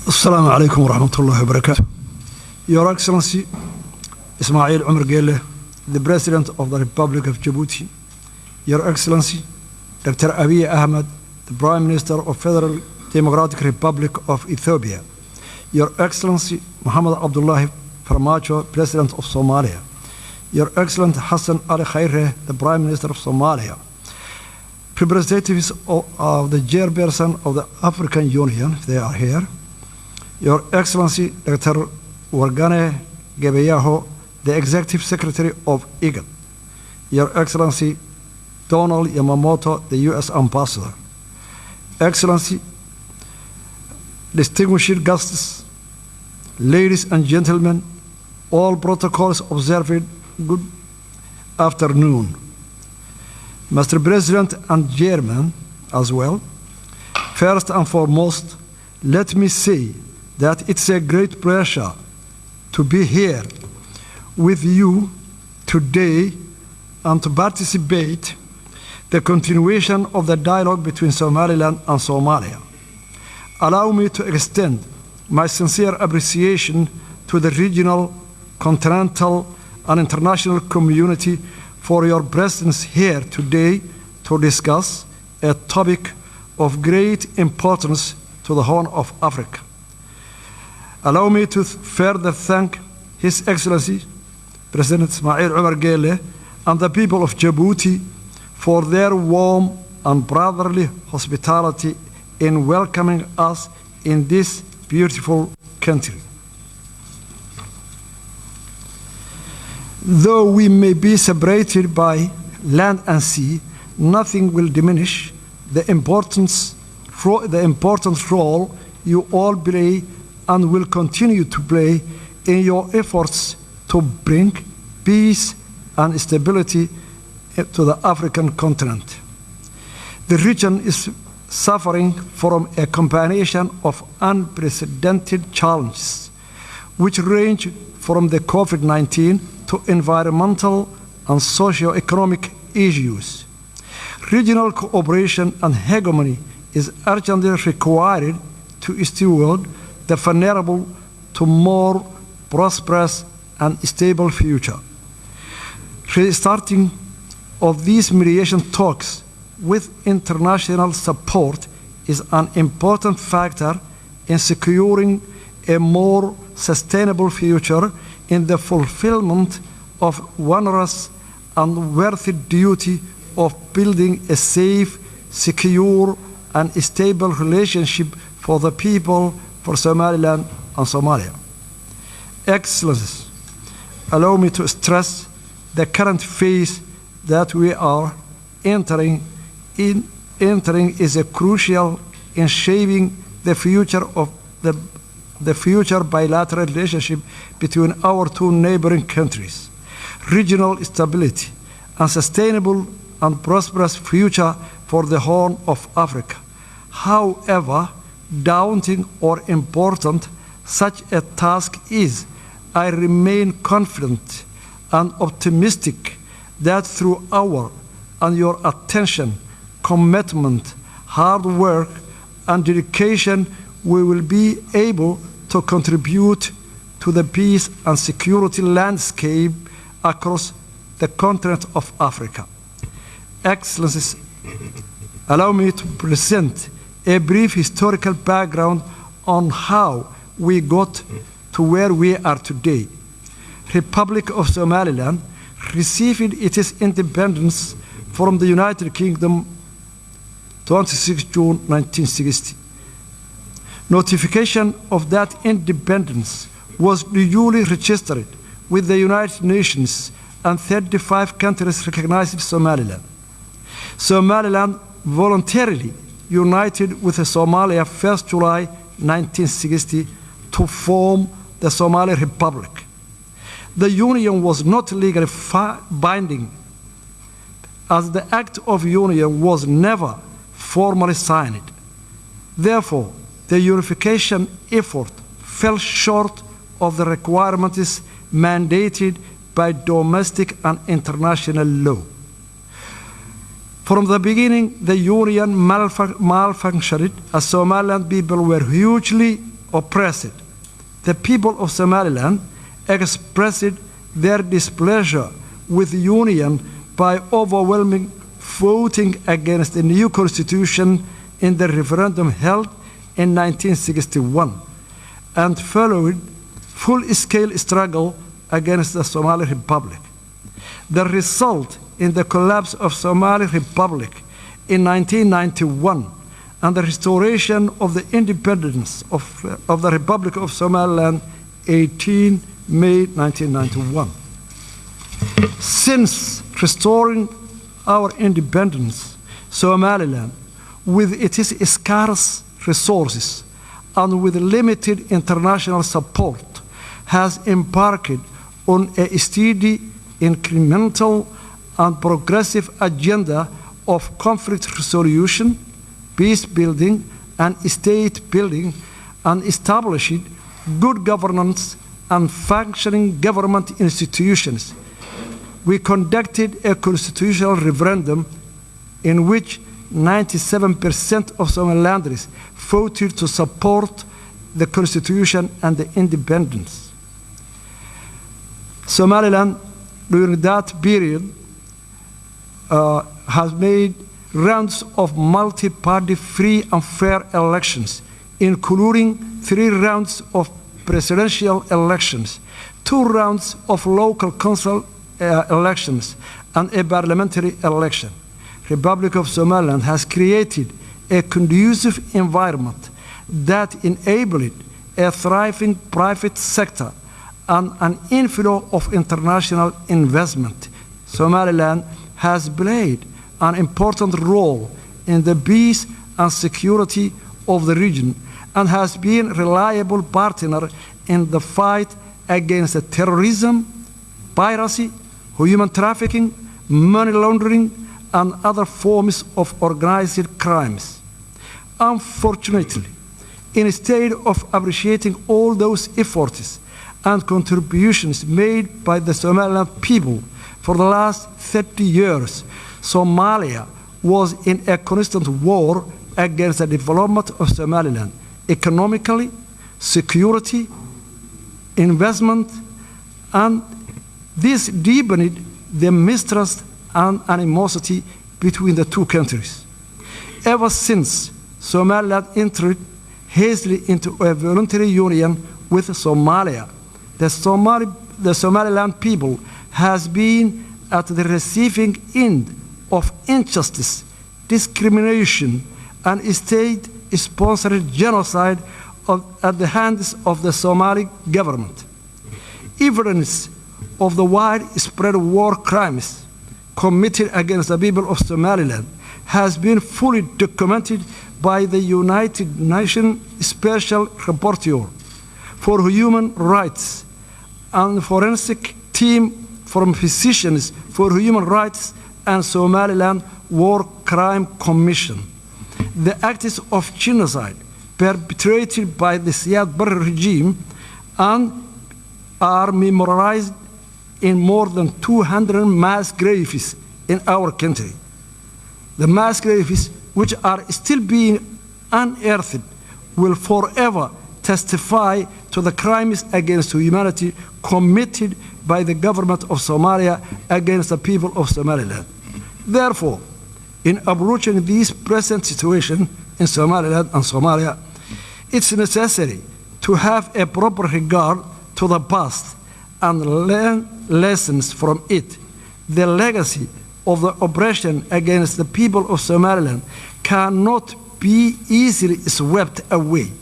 Assalamu alaikum wa rahmatullahi wa barakatuh. Your Excellency, Ismail Omar Gele, the President of the Republic of Djibouti. Your Excellency, Dr. Abiy Ahmed, the Prime Minister of Federal Democratic Republic of Ethiopia. Your Excellency, Muhammad Abdullahi Farmajo, President of Somalia. Your Excellency Hassan Ali Khaireh, the Prime Minister of Somalia. Representatives of the chairperson of the African Union, if they are here. Your Excellency, Dr. Wargane Gebeyaho, the Executive Secretary of IGAD. Your Excellency, Donald Yamamoto, the U.S. Ambassador. Excellency, distinguished guests, ladies and gentlemen, all protocols observed, good afternoon. Mr. President and Chairman as well, first and foremost, let me say that it's a great pleasure to be here with you today and to participate the continuation of the dialogue between Somaliland and Somalia. Allow me to extend my sincere appreciation to the regional, continental, and international community for your presence here today to discuss a topic of great importance to the Horn of Africa. Allow me to further thank His Excellency, President Ismail Omar Gele, and the people of Djibouti for their warm and brotherly hospitality in welcoming us in this beautiful country. Though we may be separated by land and sea, nothing will diminish the important role you all play and will continue to play in your efforts to bring peace and stability to the African continent. The region is suffering from a combination of unprecedented challenges, which range from the COVID-19 to environmental and socio-economic issues. Regional cooperation and hegemony is urgently required to steward the vulnerable to more prosperous and stable future. Restarting of these mediation talks with international support is an important factor in securing a more sustainable future in the fulfillment of onerous and worthy duty of building a safe, secure, and stable relationship for the people for Somaliland and Somalia. Excellencies, allow me to stress the current phase that we are entering is a crucial in shaping the future of the future bilateral relationship between our two neighboring countries, regional stability, and sustainable and prosperous future for the Horn of Africa. However daunting or important such a task is, I remain confident and optimistic that through our and your attention, commitment, hard work, and dedication, we will be able to contribute to the peace and security landscape across the continent of Africa. Excellencies, allow me to present a brief historical background on how we got to where we are today. Republic of Somaliland received its independence from the United Kingdom 26 June 1960. Notification of that independence was duly registered with the United Nations, and 35 countries recognized Somaliland. Somaliland voluntarily united with Somalia 1st July 1960 to form the Somali Republic. The union was not legally binding, as the Act of Union was never formally signed. Therefore, the unification effort fell short of the requirements mandated by domestic and international law. From the beginning, the union malfunctioned as Somaliland people were hugely oppressed. The people of Somaliland expressed their displeasure with the Union by overwhelming voting against the new constitution in the referendum held in 1961 and followed full-scale struggle against the Somali Republic. The result in the collapse of Somali Republic in 1991 and the restoration of the independence of the Republic of Somaliland 18 May 1991. Since restoring our independence, Somaliland, with its scarce resources and with limited international support, has embarked on a steady, incremental, and progressive agenda of conflict resolution, peace building, and state building, and established good governance and functioning government institutions. We conducted a constitutional referendum in which 97% of Somalilanders voted to support the constitution and the independence. Somaliland, during that period, has made rounds of multi-party free and fair elections, including 3 rounds of presidential elections, 2 rounds of local council elections, and a parliamentary election. Republic of Somaliland has created a conducive environment that enabled a thriving private sector and an inflow of international investment. Somaliland has played an important role in the peace and security of the region and has been a reliable partner in the fight against terrorism, piracy, human trafficking, money laundering, and other forms of organized crimes. Unfortunately, instead of appreciating all those efforts and contributions made by the Somaliland people for the last 30 years, Somalia was in a constant war against the development of Somaliland, economically, security, investment, and this deepened the mistrust and animosity between the two countries. Ever since Somaliland entered hastily into a voluntary union with Somalia, the Somaliland people has been at the receiving end of injustice, discrimination, and state-sponsored genocide at the hands of the Somali government. Evidence of the widespread war crimes committed against the people of Somaliland has been fully documented by the United Nations Special Rapporteur for Human Rights and forensic team from Physicians for Human Rights and Somaliland War Crime Commission. The acts of genocide perpetrated by the Siad Barre regime and are memorialized in more than 200 mass graves in our country. The mass graves, which are still being unearthed, will forever testify to the crimes against humanity committed by the government of Somalia against the people of Somaliland. Therefore, in approaching this present situation in Somaliland and Somalia, it's necessary to have a proper regard to the past and learn lessons from it. The legacy of the oppression against the people of Somaliland cannot be easily swept away.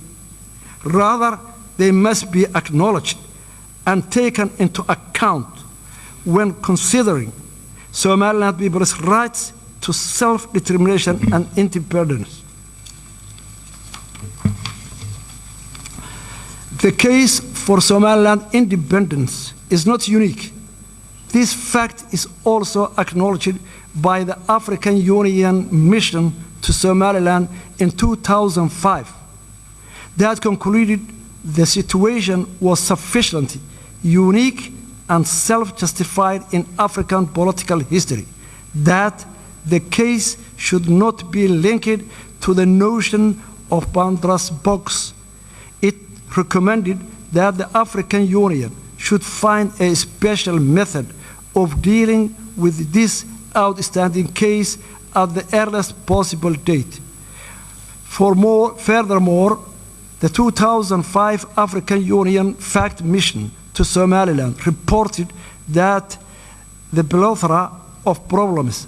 Rather, they must be acknowledged and taken into account when considering Somaliland people's rights to self-determination and independence. The case for Somaliland independence is not unique. This fact is also acknowledged by the African Union mission to Somaliland in 2005. That concluded the situation was sufficiently unique and self-justified in African political history, that the case should not be linked to the notion of Pandora's box. It recommended that the African Union should find a special method of dealing with this outstanding case at the earliest possible date. Furthermore, the 2005 African Union Fact Mission to Somaliland reported that the plethora of problems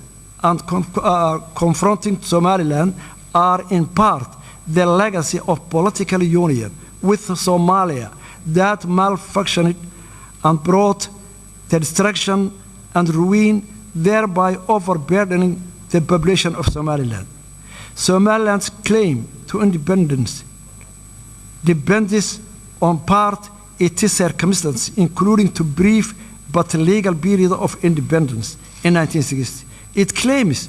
confronting Somaliland are in part the legacy of political union with Somalia that malfunctioned and brought the destruction and ruin, thereby overburdening the population of Somaliland. Somaliland's claim to independence depends on part its circumstances, including the brief but legal period of independence in 1960. It claims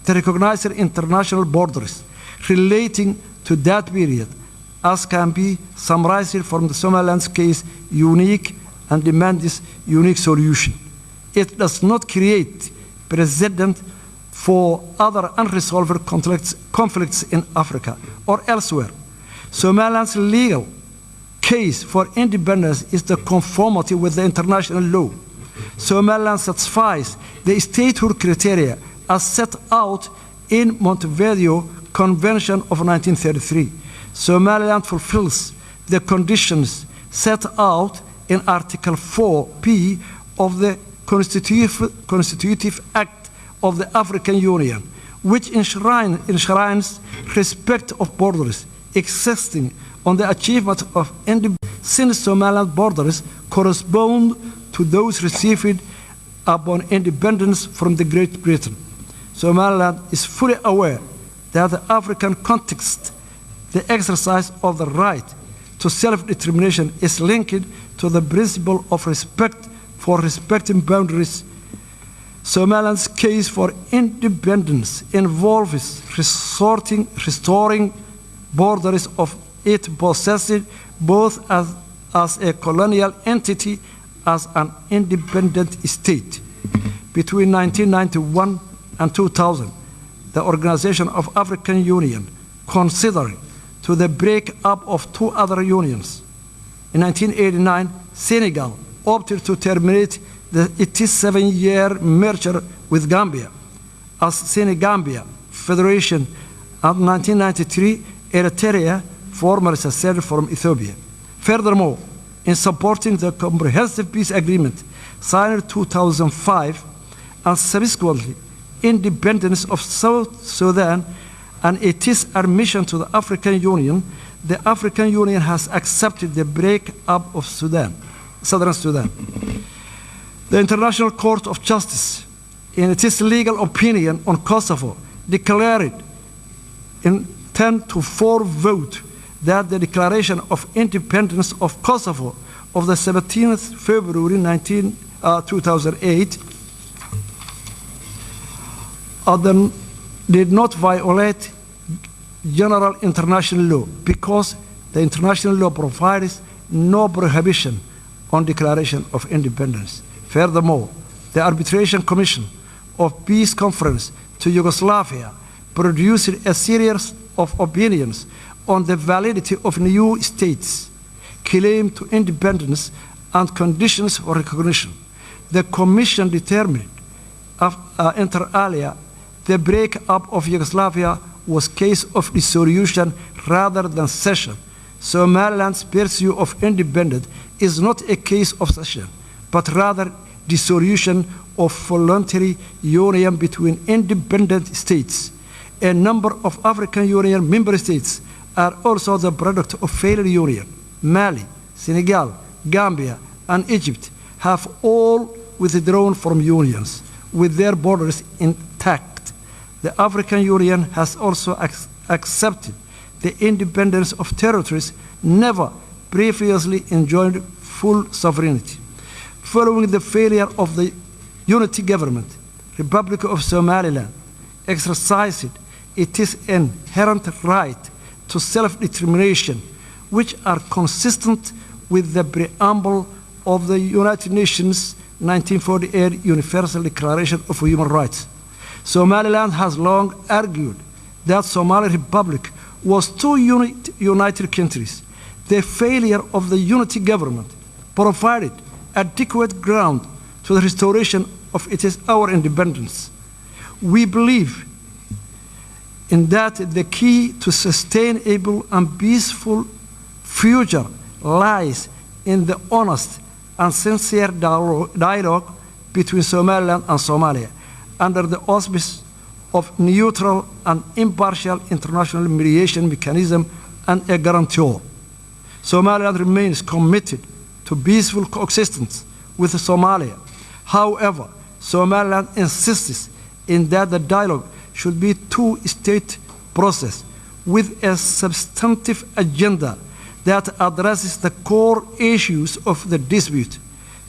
to recognize international borders relating to that period, as can be summarized from the Somaliland's case, unique and demands unique solution. It does not create precedent for other unresolved conflicts in Africa or elsewhere. Somaliland's legal case for independence is the conformity with the international law. Somaliland satisfies the statehood criteria as set out in Montevideo Convention of 1933. Somaliland fulfills the conditions set out in Article 4P of the Constitutive Act of the African Union, which enshrines respect of borders existing on the achievement of independence, since Somaliland borders correspond to those received upon independence from the Great Britain. Somaliland is fully aware that the African context, the exercise of the right to self-determination is linked to the principle of respect for respecting boundaries. Somaliland's case for independence involves restoring borders of it possessed both as a colonial entity as an independent state. Between 1991 and 2000, the Organization of African Union considered to the break-up of two other unions. In 1989, Senegal opted to terminate its 7-year merger with Gambia as Senegambia Federation, and in 1993, Eritrea formerly seceded from Ethiopia. Furthermore, in supporting the Comprehensive Peace Agreement signed in 2005 and subsequently independence of South Sudan and its admission to the African Union, the African Union has accepted the break-up of Southern Sudan. The International Court of Justice, in its legal opinion on Kosovo, declared in 10-4 vote that the declaration of independence of Kosovo of the 17th February 2008 did not violate general international law because the international law provides no prohibition on declaration of independence. Furthermore, the Arbitration Commission of Peace Conference to Yugoslavia produced a series of opinions on the validity of new states' claim to independence and conditions for recognition. The Commission determined, inter alia, the break-up of Yugoslavia was a case of dissolution rather than cession. Somaliland's pursuit of independence is not a case of cession, but rather dissolution of voluntary union between independent states. A number of African Union member states are also the product of failed union. Mali, Senegal, Gambia, and Egypt have all withdrawn from unions with their borders intact. The African Union has also accepted the independence of territories never previously enjoyed full sovereignty. Following the failure of the unity government, Republic of Somaliland exercised its inherent right to self-determination, which are consistent with the preamble of the United Nations 1948 Universal Declaration of Human Rights. Somaliland has long argued that Somali Republic was two united countries. The failure of the unity government provided adequate ground to the restoration of our independence. We believe in that the key to sustainable and peaceful future lies in the honest and sincere dialogue between Somaliland and Somalia under the auspices of neutral and impartial international mediation mechanism and a guarantor. Somaliland remains committed to peaceful coexistence with Somalia. However, Somaliland insists in that the dialogue should be a two-state process with a substantive agenda that addresses the core issues of the dispute.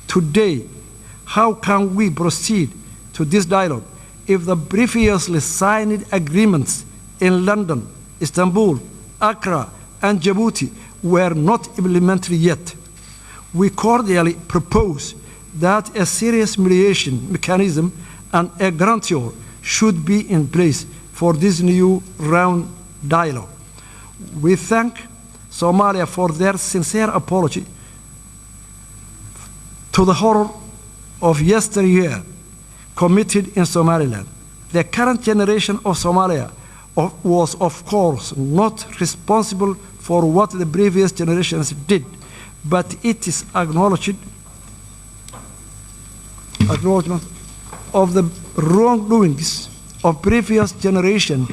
Today, how can we proceed to this dialogue if the previously signed agreements in London, Istanbul, Accra, and Djibouti were not implemented yet? We cordially propose that a serious mediation mechanism and a guarantor should be in place for this new round dialogue. We thank Somalia for their sincere apology to the horror of yesteryear committed in Somaliland. The current generation of Somalia was, of course, not responsible for what the previous generations did, but it is acknowledgement of the wrongdoings of previous generation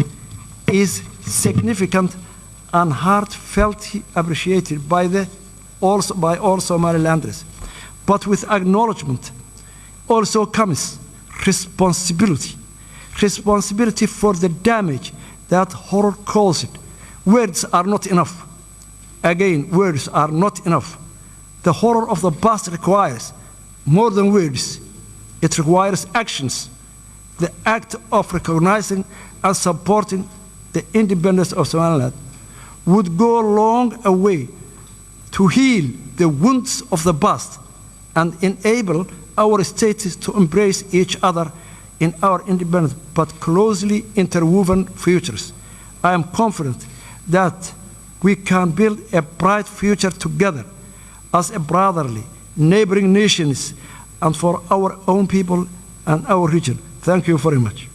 is significant and heartfeltly appreciated by all Somalilanders. But with acknowledgement also comes responsibility. Responsibility for the damage that horror caused. Words are not enough. Again, words are not enough. The horror of the past requires more than words. It requires actions. The act of recognizing and supporting the independence of Somaliland would go a long way to heal the wounds of the past and enable our states to embrace each other in our independent but closely interwoven futures. I am confident that we can build a bright future together as a brotherly, neighboring nations and for our own people and our region. Thank you very much.